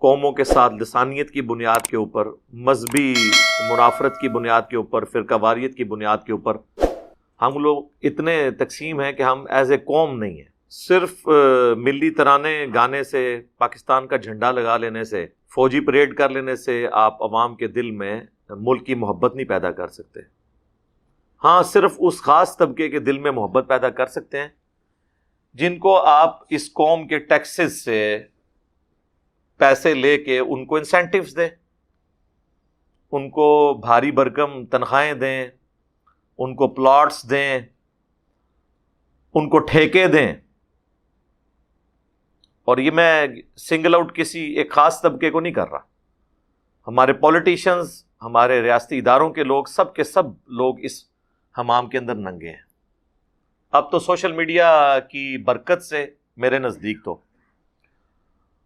قوموں کے ساتھ لسانیت کی بنیاد کے اوپر، مذہبی منافرت کی بنیاد کے اوپر، فرقہ واریت کی بنیاد کے اوپر ہم لوگ اتنے تقسیم ہیں کہ ہم ایز اے قوم نہیں ہیں. صرف ملی ترانے گانے سے، پاکستان کا جھنڈا لگا لینے سے، فوجی پریڈ کر لینے سے آپ عوام کے دل میں ملک کی محبت نہیں پیدا کر سکتے. ہاں، صرف اس خاص طبقے کے دل میں محبت پیدا کر سکتے ہیں جن کو آپ اس قوم کے ٹیکسز سے پیسے لے کے ان کو انسینٹیوز دیں، ان کو بھاری بھرکم تنخواہیں دیں، ان کو پلاٹس دیں، ان کو ٹھیکے دیں. اور یہ میں سنگل آؤٹ کسی ایک خاص طبقے کو نہیں کر رہا. ہمارے پولیٹیشنز، ہمارے ریاستی اداروں کے لوگ، سب کے سب لوگ اس حمام کے اندر ننگے ہیں. اب تو سوشل میڈیا کی برکت سے میرے نزدیک تو،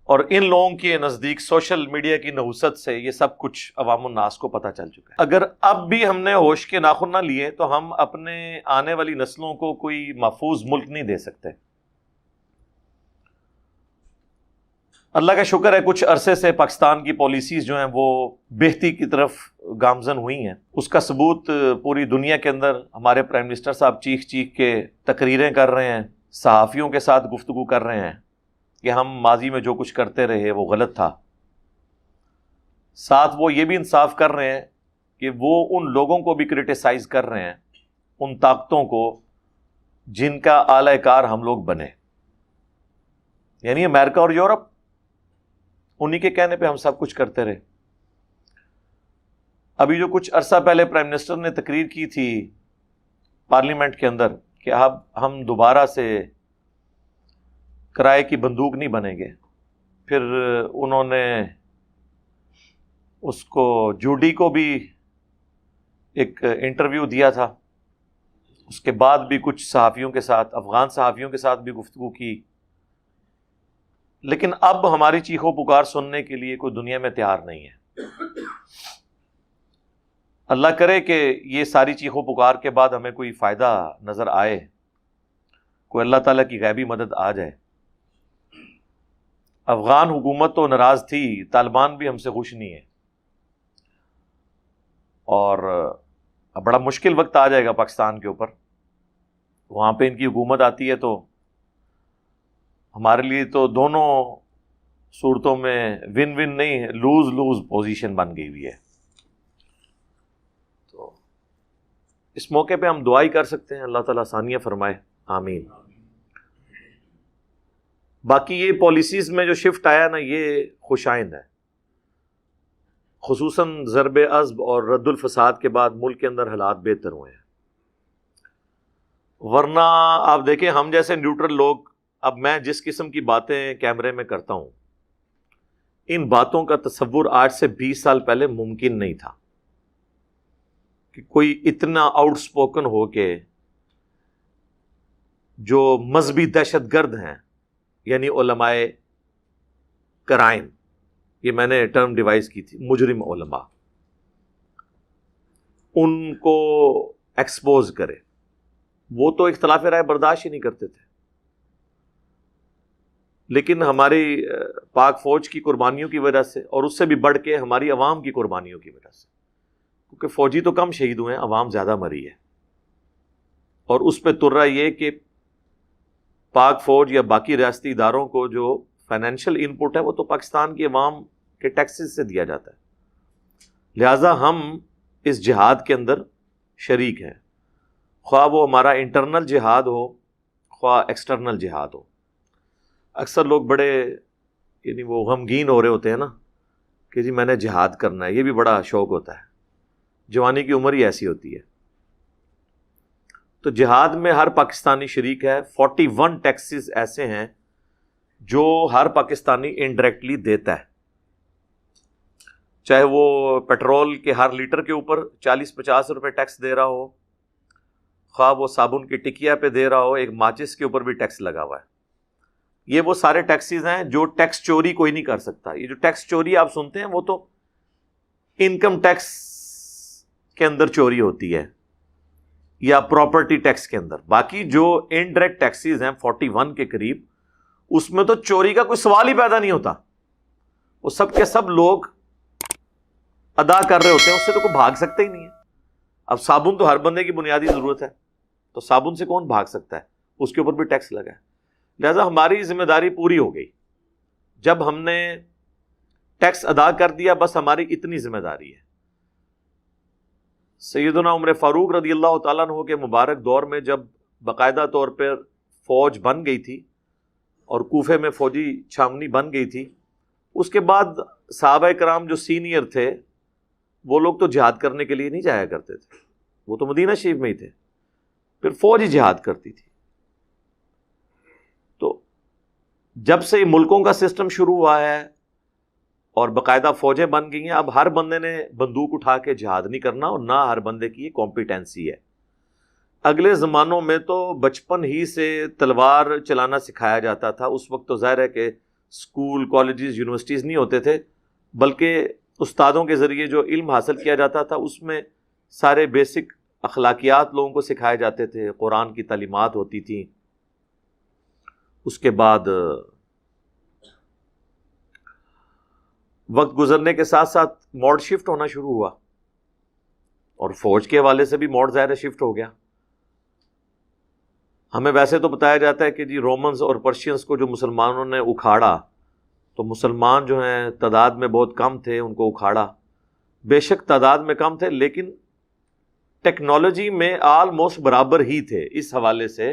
اور ان لوگوں کے نزدیک سوشل میڈیا کی نحوست سے یہ سب کچھ عوام الناس کو پتہ چل چکا ہے. اگر اب بھی ہم نے ہوش کے ناخن نہ لیے تو ہم اپنے آنے والی نسلوں کو کوئی محفوظ ملک نہیں دے سکتے. اللہ کا شکر ہے کچھ عرصے سے پاکستان کی پالیسیز جو ہیں وہ بہتری کی طرف گامزن ہوئی ہیں. اس کا ثبوت پوری دنیا کے اندر ہمارے پرائم منسٹر صاحب چیخ چیخ کے تقریریں کر رہے ہیں، صحافیوں کے ساتھ گفتگو کر رہے ہیں کہ ہم ماضی میں جو کچھ کرتے رہے وہ غلط تھا. ساتھ وہ یہ بھی انصاف کر رہے ہیں کہ وہ ان لوگوں کو بھی کرٹیسائز کر رہے ہیں، ان طاقتوں کو جن کا اعلی کار ہم لوگ بنے، یعنی امریکہ اور یورپ. انہی کے کہنے پہ ہم سب کچھ کرتے رہے. ابھی جو کچھ عرصہ پہلے پرائم منسٹر نے تقریر کی تھی پارلیمنٹ کے اندر کہ اب ہم دوبارہ سے کرائے کی بندوق نہیں بنیں گے، پھر انہوں نے اس کو جوڈی کو بھی ایک انٹرویو دیا تھا، اس کے بعد بھی کچھ صحافیوں کے ساتھ، افغان صحافیوں کے ساتھ بھی گفتگو کی. لیکن اب ہماری چیخو پکار سننے کے لیے کوئی دنیا میں تیار نہیں ہے. اللہ کرے کہ یہ ساری چیخو پکار کے بعد ہمیں کوئی فائدہ نظر آئے، کوئی اللہ تعالیٰ کی غیبی مدد آ جائے. افغان حکومت تو ناراض تھی، طالبان بھی ہم سے خوش نہیں ہے، اور اب بڑا مشکل وقت آ جائے گا پاکستان کے اوپر. وہاں پہ ان کی حکومت آتی ہے تو ہمارے لیے تو دونوں صورتوں میں ون ون نہیں، لوز لوز پوزیشن بن گئی ہوئی ہے. تو اس موقع پہ ہم دعائی کر سکتے ہیں، اللہ تعالیٰ آسانیاں فرمائے، آمین. باقی یہ پالیسیز میں جو شفٹ آیا نا یہ خوش آئند ہے، خصوصاً ضرب عصب اور رد الفساد کے بعد ملک کے اندر حالات بہتر ہوئے ہیں. ورنہ آپ دیکھیں ہم جیسے نیوٹرل لوگ، اب میں جس قسم کی باتیں کیمرے میں کرتا ہوں، ان باتوں کا تصور آج سے 20 سال پہلے ممکن نہیں تھا کہ کوئی اتنا آؤٹ سپوکن ہو کے جو مذہبی دہشت گرد ہیں، یعنی علماء کرائم، یہ میں نے ٹرم ڈیوائز کی تھی، مجرم علماء، ان کو ایکسپوز کرے. وہ تو اختلاف رائے برداشت ہی نہیں کرتے تھے، لیکن ہماری پاک فوج کی قربانیوں کی وجہ سے، اور اس سے بھی بڑھ کے ہماری عوام کی قربانیوں کی وجہ سے، کیونکہ فوجی تو کم شہید ہوئے ہیں، عوام زیادہ مری ہے. اور اس پہ تر رہا یہ کہ پاک فوج یا باقی ریاستی اداروں کو جو فائنینشیل ان پٹ ہے وہ تو پاکستان کی عوام کے ٹیکسز سے دیا جاتا ہے. لہٰذا ہم اس جہاد کے اندر شریک ہیں، خواہ وہ ہمارا انٹرنل جہاد ہو، خواہ ایکسٹرنل جہاد ہو. اکثر لوگ بڑے یعنی وہ غمگین ہو رہے ہوتے ہیں نا کہ جی میں نے جہاد کرنا ہے، یہ بھی بڑا شوق ہوتا ہے، جوانی کی عمر ہی ایسی ہوتی ہے. تو جہاد میں ہر پاکستانی شریک ہے. 41 ٹیکسز ایسے ہیں جو ہر پاکستانی انڈائریکٹلی دیتا ہے، چاہے وہ پیٹرول کے ہر لیٹر کے اوپر 40-50 روپے ٹیکس دے رہا ہو، خواہ وہ صابن کی ٹکیا پہ دے رہا ہو، ایک ماچس کے اوپر بھی ٹیکس لگا ہوا ہے. یہ وہ سارے ٹیکسز ہیں جو ٹیکس چوری کوئی نہیں کر سکتا. یہ جو ٹیکس چوری آپ سنتے ہیں وہ تو انکم ٹیکس کے اندر چوری ہوتی ہے یا پراپرٹی ٹیکس کے اندر. باقی جو انڈائریکٹ ٹیکسز ہیں 41 کے قریب، اس میں تو چوری کا کوئی سوال ہی پیدا نہیں ہوتا. 41 کے قریب ٹیکسز ہیں 41 کے قریب. اس میں تو چوری کا کوئی سوال ہی پیدا نہیں ہوتا. 41 کے قریب ٹیکسز ہیں 41 کے قریب. اس میں تو چوری کا کوئی سوال ہی پیدا نہیں ہوتا. وہ سب کے سب لوگ ادا کر رہے ہوتے ہیں، اس سے تو کوئی بھاگ سکتا ہی نہیں ہے۔ اب صابن تو ہر بندے کی بنیادی ضرورت ہے، تو صابن سے کون بھاگ سکتا ہے؟ اس کے اوپر بھی ٹیکس لگا ہے۔ لہذا ہماری ذمہ داری پوری ہو گئی، جب ہم نے ٹیکس ادا کر دیا بس ہماری اتنی ذمہ داری ہے۔ سیدنا عمر فاروق رضی اللہ تعالیٰ عنہ کے مبارک دور میں جب باقاعدہ طور پر فوج بن گئی تھی اور کوفے میں فوجی چھاونی بن گئی تھی، اس کے بعد صحابہ کرام جو سینئر تھے وہ لوگ تو جہاد کرنے کے لیے نہیں جایا کرتے تھے، وہ تو مدینہ شریف میں ہی تھے، پھر فوج ہی جہاد کرتی تھی۔ تو جب سے ملکوں کا سسٹم شروع ہوا ہے اور باقاعدہ فوجیں بن گئی ہیں، اب ہر بندے نے بندوق اٹھا کے جہاد نہیں کرنا، اور نہ ہر بندے کی یہ کمپیٹنسی ہے۔ اگلے زمانوں میں تو بچپن ہی سے تلوار چلانا سکھایا جاتا تھا، اس وقت تو ظاہر ہے کہ اسکول، کالجز، یونیورسٹیز نہیں ہوتے تھے، بلکہ استادوں کے ذریعے جو علم حاصل کیا جاتا تھا اس میں سارے بیسک اخلاقیات لوگوں کو سکھائے جاتے تھے، قرآن کی تعلیمات ہوتی تھیں۔ اس کے بعد وقت گزرنے کے ساتھ ساتھ موڈ شفٹ ہونا شروع ہوا، اور فوج کے حوالے سے بھی موڈ ظاہر شفٹ ہو گیا۔ ہمیں ویسے تو بتایا جاتا ہے کہ جی رومنز اور پرشینز کو جو مسلمانوں نے اکھاڑا، تو مسلمان جو ہیں تعداد میں بہت کم تھے، ان کو اکھاڑا۔ بے شک تعداد میں کم تھے، لیکن ٹیکنالوجی میں آلموسٹ برابر ہی تھے، اس حوالے سے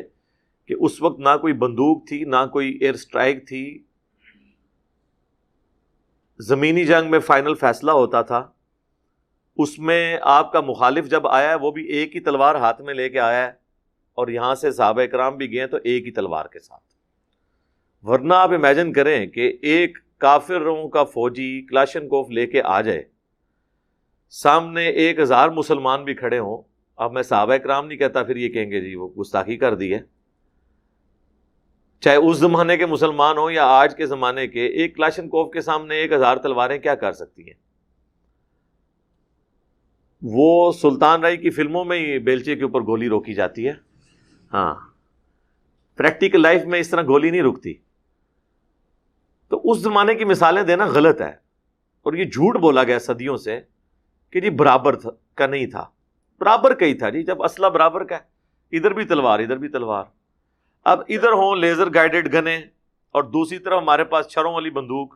کہ اس وقت نہ کوئی بندوق تھی، نہ کوئی ایئر اسٹرائک تھی۔ زمینی جنگ میں فائنل فیصلہ ہوتا تھا، اس میں آپ کا مخالف جب آیا ہے وہ بھی ایک ہی تلوار ہاتھ میں لے کے آیا ہے، اور یہاں سے صحابہ کرام بھی گئے تو ایک ہی تلوار کے ساتھ۔ ورنہ آپ امیجن کریں کہ ایک کافروں کا فوجی کلاشنکوف لے کے آ جائے، سامنے 1000 مسلمان بھی کھڑے ہوں۔ اب میں صحابہ کرام نہیں کہتا، پھر یہ کہیں گے جی وہ گستاخی کر دی ہے۔ چاہے اس زمانے کے مسلمان ہوں یا آج کے زمانے کے، ایک کلاشنکوف کے سامنے 1000 تلواریں کیا کر سکتی ہیں؟ وہ سلطان رائی کی فلموں میں ہی بیلچے کے اوپر گولی روکی جاتی ہے، ہاں، پریکٹیکل لائف میں اس طرح گولی نہیں رکتی۔ تو اس زمانے کی مثالیں دینا غلط ہے، اور یہ جھوٹ بولا گیا صدیوں سے کہ جی برابر کا نہیں تھا۔ برابر کا ہی تھا جی، جب اسلحہ برابر کا ہے، ادھر بھی تلوار ادھر بھی تلوار۔ اب ادھر ہوں لیزر گائیڈڈ گنیں اور دوسری طرف ہمارے پاس چھروں والی بندوق،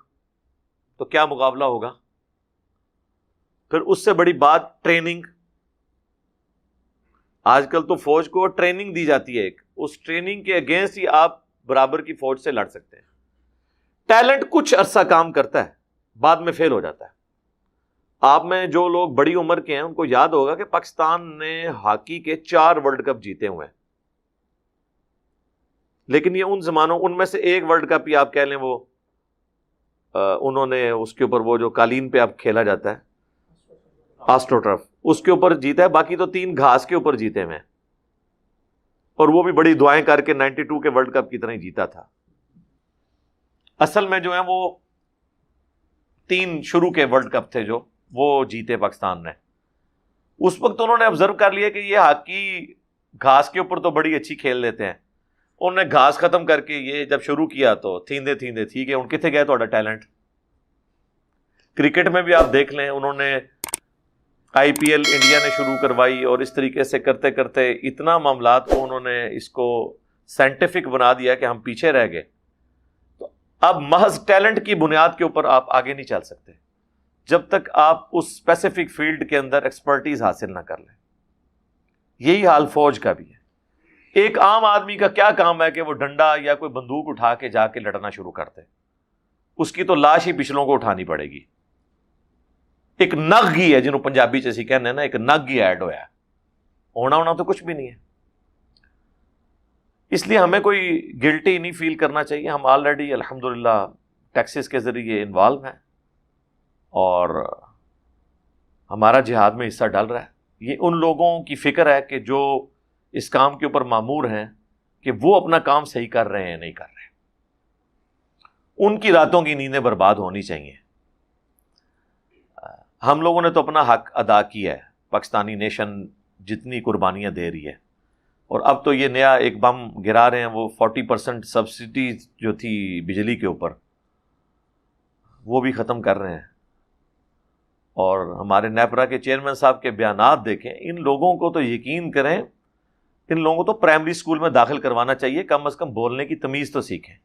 تو کیا مقابلہ ہوگا؟ پھر اس سے بڑی بات ٹریننگ۔ آج کل تو فوج کو ٹریننگ دی جاتی ہے، ایک اس ٹریننگ کے اگینسٹ ہی آپ برابر کی فوج سے لڑ سکتے ہیں۔ ٹیلنٹ کچھ عرصہ کام کرتا ہے، بعد میں فیل ہو جاتا ہے۔ آپ میں جو لوگ بڑی عمر کے ہیں ان کو یاد ہوگا کہ پاکستان نے ہاکی کے 4 ورلڈ کپ جیتے ہوئے ہیں، لیکن یہ ان زمانوں، ان میں سے ایک ورلڈ کپ ہی آپ کہہ لیں وہ انہوں نے اس کے اوپر وہ جو قالین پہ اب کھیلا جاتا ہے آسٹرو ٹرف، اس کے اوپر جیتا ہے، باقی تو 3 گھاس کے اوپر جیتے ہوئے ہیں، اور وہ بھی بڑی دعائیں کر کے 92 کے ورلڈ کپ کی طرح ہی جیتا تھا۔ اصل میں جو ہیں وہ 3 شروع کے ورلڈ کپ تھے جو وہ جیتے پاکستان نے۔ اس وقت انہوں نے آبزرو کر لیا کہ یہ ہاکی گھاس کے اوپر تو بڑی اچھی کھیل لیتے ہیں، انہوں نے گھاس ختم کر کے یہ جب شروع کیا تو تھیندے ٹھیک ہے، ان کتنے گئے تھوڑا ٹیلنٹ۔ کرکٹ میں بھی آپ دیکھ لیں، انہوں نے آئی پی ایل انڈیا نے شروع کروائی، اور اس طریقے سے کرتے کرتے اتنا معاملات کو انہوں نے اس کو سائنٹیفک بنا دیا کہ ہم پیچھے رہ گئے۔ تو اب محض ٹیلنٹ کی بنیاد کے اوپر آپ آگے نہیں چل سکتے جب تک آپ اس اسپیسیفک فیلڈ کے اندر ایکسپرٹیز حاصل نہ کر لیں۔ یہی حال فوج کا بھی ہے۔ ایک عام آدمی کا کیا کام ہے کہ وہ ڈنڈا یا کوئی بندوق اٹھا کے جا کے لڑنا شروع کرتے؟ اس کی تو لاش ہی پچھلوں کو اٹھانی پڑے گی۔ ایک نگ ہی ہے، جنہوں پنجابی چ کہنے نا، ایک نگ ہی ایڈ ہوا ہے، ہونا تو کچھ بھی نہیں ہے۔ اس لیے ہمیں کوئی گلٹی نہیں فیل کرنا چاہیے، ہم آلریڈی الحمدللہ ٹیکسس کے ذریعے انوالو ہیں، اور ہمارا جہاد میں حصہ ڈال رہا ہے۔ یہ ان لوگوں کی فکر ہے کہ جو اس کام کے اوپر مامور ہیں کہ وہ اپنا کام صحیح کر رہے ہیں نہیں کر رہے، ان کی راتوں کی نیندیں برباد ہونی چاہیے۔ ہم لوگوں نے تو اپنا حق ادا کیا ہے، پاکستانی نیشن جتنی قربانیاں دے رہی ہے، اور اب تو یہ نیا ایک بم گرا رہے ہیں، وہ 40% سبسڈی جو تھی بجلی کے اوپر، وہ بھی ختم کر رہے ہیں. اور ہمارے نیپرا کے چیئرمین صاحب کے بیانات دیکھیں. ان لوگوں کو تو یقین کریں, ان لوگوں کو تو پرائمری اسکول میں داخل کروانا چاہیے, کم از کم بولنے کی تمیز تو سیکھیں.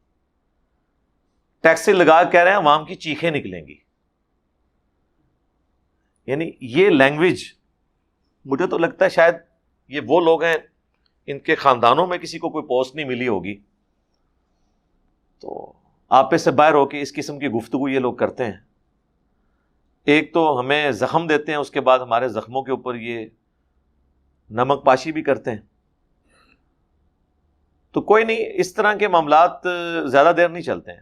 ٹیکسی لگا کہہ رہے ہیں عوام کی چیخیں نکلیں گی. یعنی یہ لینگویج, مجھے تو لگتا ہے شاید یہ وہ لوگ ہیں ان کے خاندانوں میں کسی کو کوئی پوسٹ نہیں ملی ہوگی, تو آپے سے باہر ہو کے اس قسم کی گفتگو یہ لوگ کرتے ہیں. ایک تو ہمیں زخم دیتے ہیں, اس کے بعد ہمارے زخموں کے اوپر یہ نمک پاشی بھی کرتے ہیں. تو کوئی نہیں, اس طرح کے معاملات زیادہ دیر نہیں چلتے ہیں,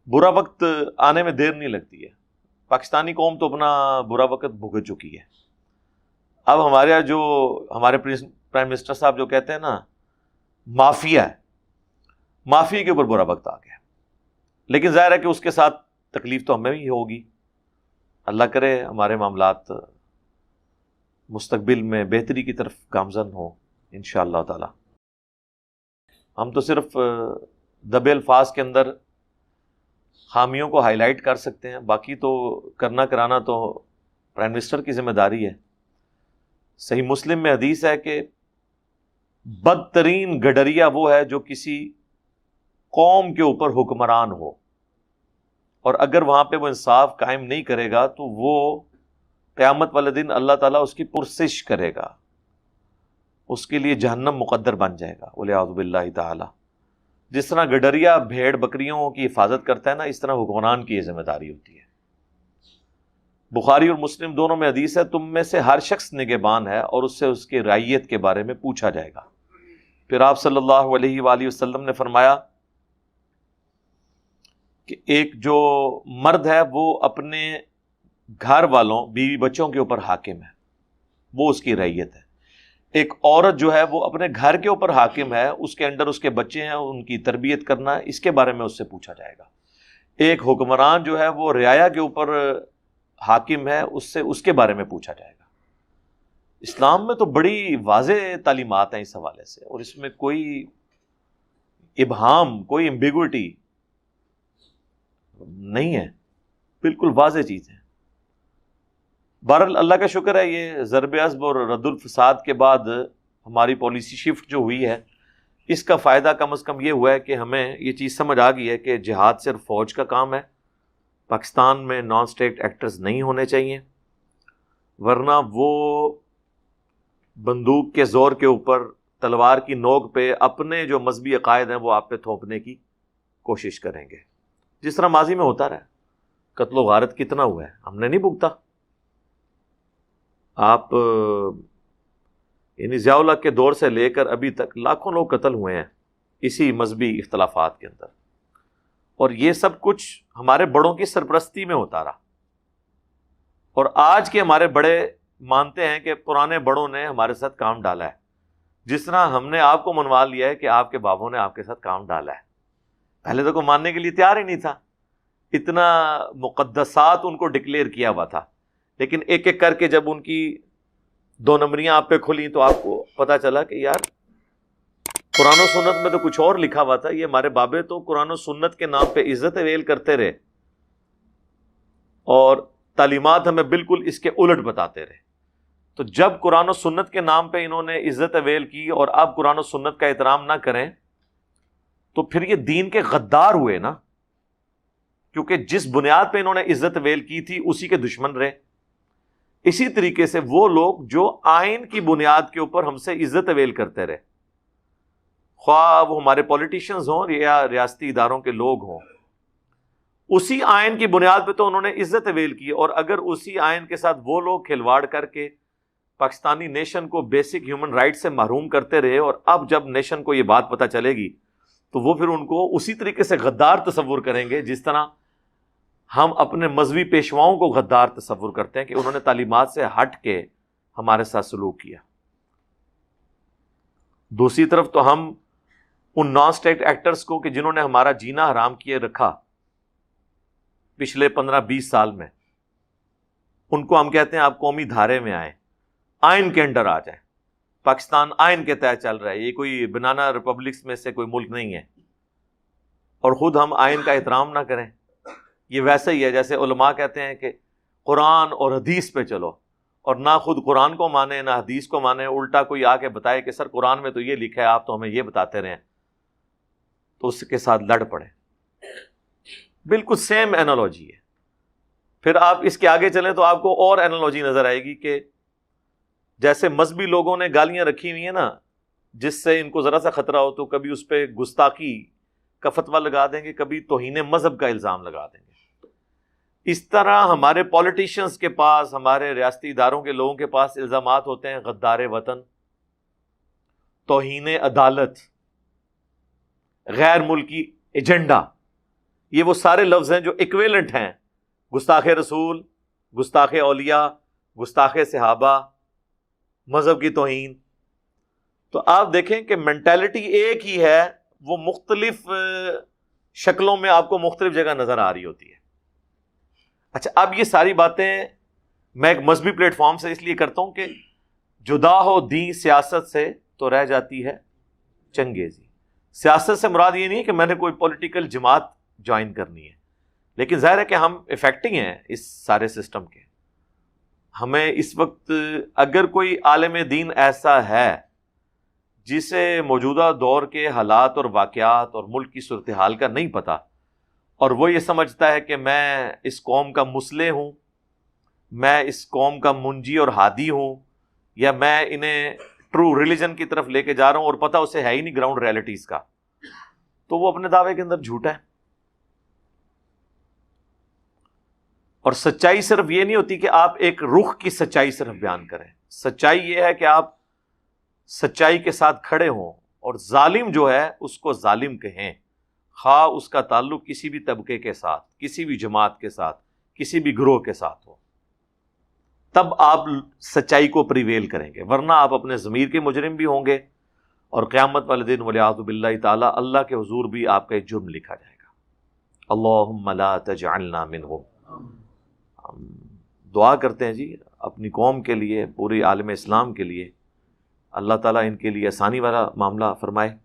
برا وقت آنے میں دیر نہیں لگتی ہے. پاکستانی قوم تو اپنا برا وقت بھگت چکی ہے. اب ہمارے یہاں جو ہمارے پرائم منسٹر صاحب جو کہتے ہیں نا مافیا ہے, مافیا کے اوپر برا وقت آ گیا. لیکن ظاہر ہے کہ اس کے ساتھ تکلیف تو ہمیں ہی ہوگی. اللہ کرے ہمارے معاملات مستقبل میں بہتری کی طرف گامزن ہوں انشاءاللہ تعالی. ہم تو صرف دبے الفاظ کے اندر خامیوں کو ہائی لائٹ کر سکتے ہیں, باقی تو کرنا کرانا تو پرائم منسٹر کی ذمہ داری ہے. صحیح مسلم میں حدیث ہے کہ بدترین گڈریا وہ ہے جو کسی قوم کے اوپر حکمران ہو, اور اگر وہاں پہ وہ انصاف قائم نہیں کرے گا تو وہ قیامت والے دن اللہ تعالیٰ اس کی پرسش کرے گا, اس کے لیے جہنم مقدر بن جائے گا والعیاذ باللہ تعالی. جس طرح گڈریا بھیڑ بکریوں کی حفاظت کرتا ہے نا, اس طرح حکمران کی یہ ذمہ داری ہوتی ہے. بخاری اور مسلم دونوں میں حدیث ہے, تم میں سے ہر شخص نگہبان ہے اور اس سے اس کے رعیت کے بارے میں پوچھا جائے گا. پھر آپ صلی اللہ علیہ وآلہ وسلم نے فرمایا کہ ایک جو مرد ہے وہ اپنے گھر والوں بیوی بچوں کے اوپر حاکم ہے, وہ اس کی رعیت ہے. ایک عورت جو ہے وہ اپنے گھر کے اوپر حاکم ہے, اس کے انڈر اس کے بچے ہیں, ان کی تربیت کرنا, اس کے بارے میں اس سے پوچھا جائے گا. ایک حکمران جو ہے وہ رعایا کے اوپر حاکم ہے, اس سے اس کے بارے میں پوچھا جائے گا. اسلام میں تو بڑی واضح تعلیمات ہیں اس حوالے سے, اور اس میں کوئی ابہام, کوئی ایمبیگوٹی نہیں ہے, بالکل واضح چیز ہے. بہرحال اللہ کا شکر ہے, یہ ضرب عصب اور رد الفساد کے بعد ہماری پالیسی شفٹ جو ہوئی ہے, اس کا فائدہ کم از کم یہ ہوا ہے کہ ہمیں یہ چیز سمجھ آ گئی ہے کہ جہاد صرف فوج کا کام ہے. پاکستان میں نان اسٹیٹ ایکٹرز نہیں ہونے چاہیے, ورنہ وہ بندوق کے زور کے اوپر, تلوار کی نوک پہ اپنے جو مذہبی عقائد ہیں وہ آپ پہ تھوپنے کی کوشش کریں گے, جس طرح ماضی میں ہوتا رہا. قتل و غارت کتنا ہوا ہے, ہم نے نہیں بھگتا. آپ یعنی ضیاء الحق کے دور سے لے کر ابھی تک لاکھوں لوگ قتل ہوئے ہیں اسی مذہبی اختلافات کے اندر, اور یہ سب کچھ ہمارے بڑوں کی سرپرستی میں ہوتا رہا. اور آج کے ہمارے بڑے مانتے ہیں کہ پرانے بڑوں نے ہمارے ساتھ کام ڈالا ہے, جس طرح ہم نے آپ کو منوا لیا ہے کہ آپ کے بابوں نے آپ کے ساتھ کام ڈالا ہے. پہلے تو کوئی ماننے کے لیے تیار ہی نہیں تھا, اتنا مقدسات ان کو ڈکلیئر کیا ہوا تھا. لیکن ایک ایک کر کے جب ان کی 2 نمبریاں آپ پہ کھلیں تو آپ کو پتا چلا کہ یار قرآن و سنت میں تو کچھ اور لکھا ہوا تھا. یہ ہمارے بابے تو قرآن و سنت کے نام پہ عزت ویل کرتے رہے اور تعلیمات ہمیں بالکل اس کے الٹ بتاتے رہے. تو جب قرآن و سنت کے نام پہ انہوں نے عزت ویل کی اور آپ قرآن و سنت کا احترام نہ کریں تو پھر یہ دین کے غدار ہوئے نا, کیونکہ جس بنیاد پہ انہوں نے عزت ویل کی تھی اسی کے دشمن رہے. اسی طریقے سے وہ لوگ جو آئین کی بنیاد کے اوپر ہم سے عزت ویل کرتے رہے, خواہ وہ ہمارے پولیٹیشنز ہوں یا ریاستی اداروں کے لوگ ہوں, اسی آئین کی بنیاد پہ تو انہوں نے عزت ویل کی. اور اگر اسی آئین کے ساتھ وہ لوگ کھلواڑ کر کے پاکستانی نیشن کو بیسک ہیومن رائٹ سے محروم کرتے رہے, اور اب جب نیشن کو یہ بات پتہ چلے گی تو وہ پھر ان کو اسی طریقے سے غدار تصور کریں گے جس طرح ہم اپنے مذہبی پیشواؤں کو غدار تصور کرتے ہیں کہ انہوں نے تعلیمات سے ہٹ کے ہمارے ساتھ سلوک کیا. دوسری طرف تو ہم ان نان اسٹیٹ ایکٹرز کو کہ جنہوں نے ہمارا جینا حرام کیے رکھا پچھلے 15-20 سال میں, ان کو ہم کہتے ہیں آپ قومی دھارے میں آئیں, آئین کے انڈر آ جائیں. پاکستان آئین کے تحت چل رہا ہے, یہ کوئی بنانا ریپبلکس میں سے کوئی ملک نہیں ہے, اور خود ہم آئین کا احترام نہ کریں. یہ ویسے ہی ہے جیسے علماء کہتے ہیں کہ قرآن اور حدیث پہ چلو، اور نہ خود قرآن کو مانے نہ حدیث کو مانے، الٹا کوئی آ کے بتائے کہ سر قرآن میں تو یہ لکھا ہے، آپ تو ہمیں یہ بتاتے رہے ہیں، تو اس کے ساتھ لڑ پڑے۔ بالکل سیم اینالوجی ہے۔ پھر آپ اس کے آگے چلیں تو آپ کو اور اینالوجی نظر آئے گی کہ جیسے مذہبی لوگوں نے گالیاں رکھی ہوئی ہیں نا، جس سے ان کو ذرا سا خطرہ ہو تو کبھی اس پہ گستاخی کا فتویٰ لگا دیں گے، کبھی توہین مذہب کا الزام لگا دیں گے۔ اس طرح ہمارے پولیٹیشنز کے پاس، ہمارے ریاستی اداروں کے لوگوں کے پاس الزامات ہوتے ہیں غدار وطن، توہین عدالت، غیر ملکی ایجنڈا۔ یہ وہ سارے لفظ ہیں جو ایکویلنٹ ہیں، گستاخ رسول، گستاخ اولیاء، گستاخ صحابہ، مذہب کی توہین۔ تو آپ دیکھیں کہ مینٹالٹی ایک ہی ہے، وہ مختلف شکلوں میں آپ کو مختلف جگہ نظر آ رہی ہوتی ہے۔ اچھا، اب یہ ساری باتیں میں ایک مذہبی پلیٹ فارم سے اس لیے کرتا ہوں کہ جدا ہو دین سیاست سے تو رہ جاتی ہے چنگیزی۔ سیاست سے مراد یہ نہیں کہ میں نے کوئی پولیٹیکل جماعت جوائن کرنی ہے، لیکن ظاہر ہے کہ ہم افیکٹنگ ہیں اس سارے سسٹم کے۔ ہمیں اس وقت اگر کوئی عالم دین ایسا ہے جسے موجودہ دور کے حالات اور واقعات اور ملک کی صورتحال کا نہیں پتہ، اور وہ یہ سمجھتا ہے کہ میں اس قوم کا مصلح ہوں، میں اس قوم کا منجی اور ہادی ہوں، یا میں انہیں ٹرو ریلیجن کی طرف لے کے جا رہا ہوں، اور پتہ اسے ہے ہی نہیں گراؤنڈ ریئلٹیز کا، تو وہ اپنے دعوے کے اندر جھوٹا ہے۔ اور سچائی صرف یہ نہیں ہوتی کہ آپ ایک رخ کی سچائی صرف بیان کریں، سچائی یہ ہے کہ آپ سچائی کے ساتھ کھڑے ہوں، اور ظالم جو ہے اس کو ظالم کہیں، خواہ اس کا تعلق کسی بھی طبقے کے ساتھ، کسی بھی جماعت کے ساتھ، کسی بھی گروہ کے ساتھ ہو، تب آپ سچائی کو پریویل کریں گے، ورنہ آپ اپنے ضمیر کے مجرم بھی ہوں گے، اور قیامت والے دن والعیاذ باللہ تعالی اللہ کے حضور بھی آپ کا ایک جرم لکھا جائے گا۔ اللہم لا تجعلنا منہم۔ ہم دعا کرتے ہیں جی اپنی قوم کے لیے، پوری عالم اسلام کے لیے، اللہ تعالیٰ ان کے لیے آسانی والا معاملہ فرمائے۔